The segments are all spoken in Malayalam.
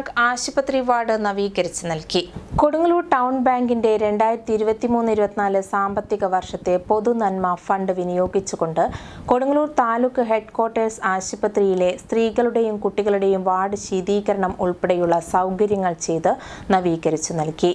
ബാങ്ക് ആശുപത്രി വാർഡ് നവീകരിച്ച് നൽകി. കൊടുങ്ങല്ലൂർ ടൗൺ ബാങ്കിന്റെ 2023-24 സാമ്പത്തിക വർഷത്തെ പൊതുനന്മ ഫണ്ട് വിനിയോഗിച്ചുകൊണ്ട് കൊടുങ്ങല്ലൂർ താലൂക്ക് ഹെഡ്ക്വാർട്ടേഴ്സ് ആശുപത്രിയിലെ സ്ത്രീകളുടെയും കുട്ടികളുടെയും വാർഡ് ശീതീകരണം ഉൾപ്പെടെയുള്ള സൗകര്യങ്ങൾ ചെയ്ത് നവീകരിച്ചു നൽകി.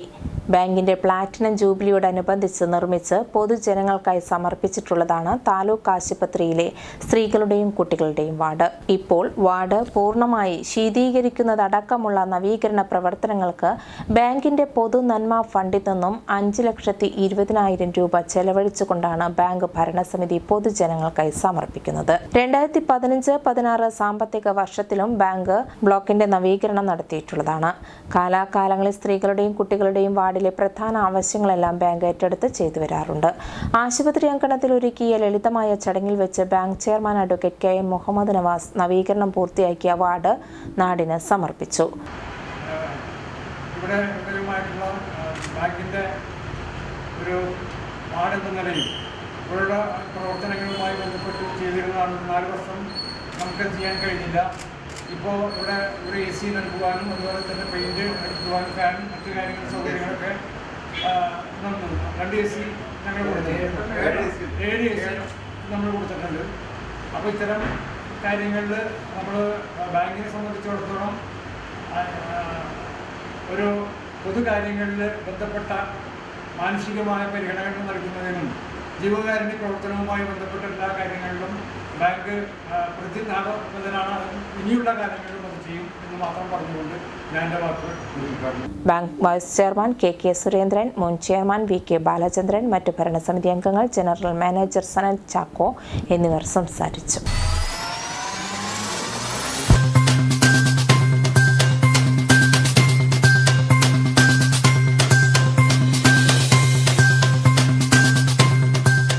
ബാങ്കിന്റെ പ്ലാറ്റിനം ജൂബിലിയോടനുബന്ധിച്ച് നിർമ്മിച്ച് പൊതുജനങ്ങൾക്കായി സമർപ്പിച്ചിട്ടുള്ളതാണ് താലൂക്ക് ആശുപത്രിയിലെ സ്ത്രീകളുടെയും കുട്ടികളുടെയും വാർഡ്. ഇപ്പോൾ വാർഡ് പൂർണ്ണമായി ശീതീകരിക്കുന്നതടക്കമുള്ള നവീകരണ പ്രവർത്തനങ്ങൾക്ക് ബാങ്കിന്റെ പൊതുനന്മ ഫണ്ടിൽ നിന്നും 5,20,000 രൂപ ചെലവഴിച്ചുകൊണ്ടാണ് ബാങ്ക് ഭരണസമിതി പൊതുജനങ്ങൾക്കായി സമർപ്പിക്കുന്നത്. 2015-16 സാമ്പത്തിക വർഷത്തിലും ബാങ്ക് ബ്ലോക്കിന്റെ നവീകരണം നടത്തിയിട്ടുള്ളതാണ്. കാലാകാലങ്ങളിൽ സ്ത്രീകളുടെയും കുട്ടികളുടെയും വാർഡിലെ പ്രധാന ആവശ്യങ്ങളെല്ലാം ബാങ്ക് ഏറ്റെടുത്ത് ചെയ്തു വരാറുണ്ട്. ആശുപത്രി അങ്കണത്തിൽ ഒരുക്കിയ ലളിതമായ ചടങ്ങിൽ വെച്ച് bank chairman advocate KM Muhammad Nawas നവീകരണം പൂർത്തിയാക്കിയ വാർഡ് നാടിന് സമർപ്പിച്ചു. ഇവിടെ ബാങ്കിൻ്റെ ഒരു വാർഡ് എന്ന നിലയിൽ ഇവരുടെ പ്രവർത്തനങ്ങളുമായി ബന്ധപ്പെട്ട് ചെയ്തിരുന്നതാണ്. 4 വർഷം നമുക്ക് ചെയ്യാൻ കഴിഞ്ഞില്ല. ഇപ്പോൾ ഇവിടെ ഒരു AC നൽകുവാനും അതുപോലെ തന്നെ പെയിൻറ്റ് അടിക്കുവാനും ഫാനും മറ്റു കാര്യങ്ങൾ സൗകര്യങ്ങളൊക്കെ 2 AC ഞങ്ങൾ കൊടുത്തിട്ടുണ്ട്. 7 AC നമ്മൾ കൊടുത്തിട്ടുണ്ട്. അപ്പോൾ ഇത്തരം കാര്യങ്ങളിൽ നമ്മൾ ബാങ്കിനെ സംബന്ധിച്ചിടത്തോളം ഒരു പൊതുകാര്യങ്ങളിൽ ബന്ധപ്പെട്ട മാനുഷികമായ പരിഗണനകൾ നൽകുന്നതിനും ജീവകാരുണ്യ പ്രവർത്തനവുമായി ബന്ധപ്പെട്ട എല്ലാ കാര്യങ്ങളിലും ബാങ്ക് പ്രതിജ്ഞാബദ്ധനാണ്. ഇനിയുള്ള കാര്യങ്ങളിലും അത് ചെയ്യും എന്ന് മാത്രം പറഞ്ഞുകൊണ്ട് ഞാൻ എൻ്റെ വാക്കുകൾ നിർവഹിക്കുന്നു. Bank vice chairman KK Surendran, മുൻ ചെയർമാൻ VK ബാലചന്ദ്രൻ, മറ്റു ഭരണസമിതി അംഗങ്ങൾ, ജനറൽ മാനേജർ സനൽ ചാക്കോ എന്നിവർ സംസാരിച്ചു.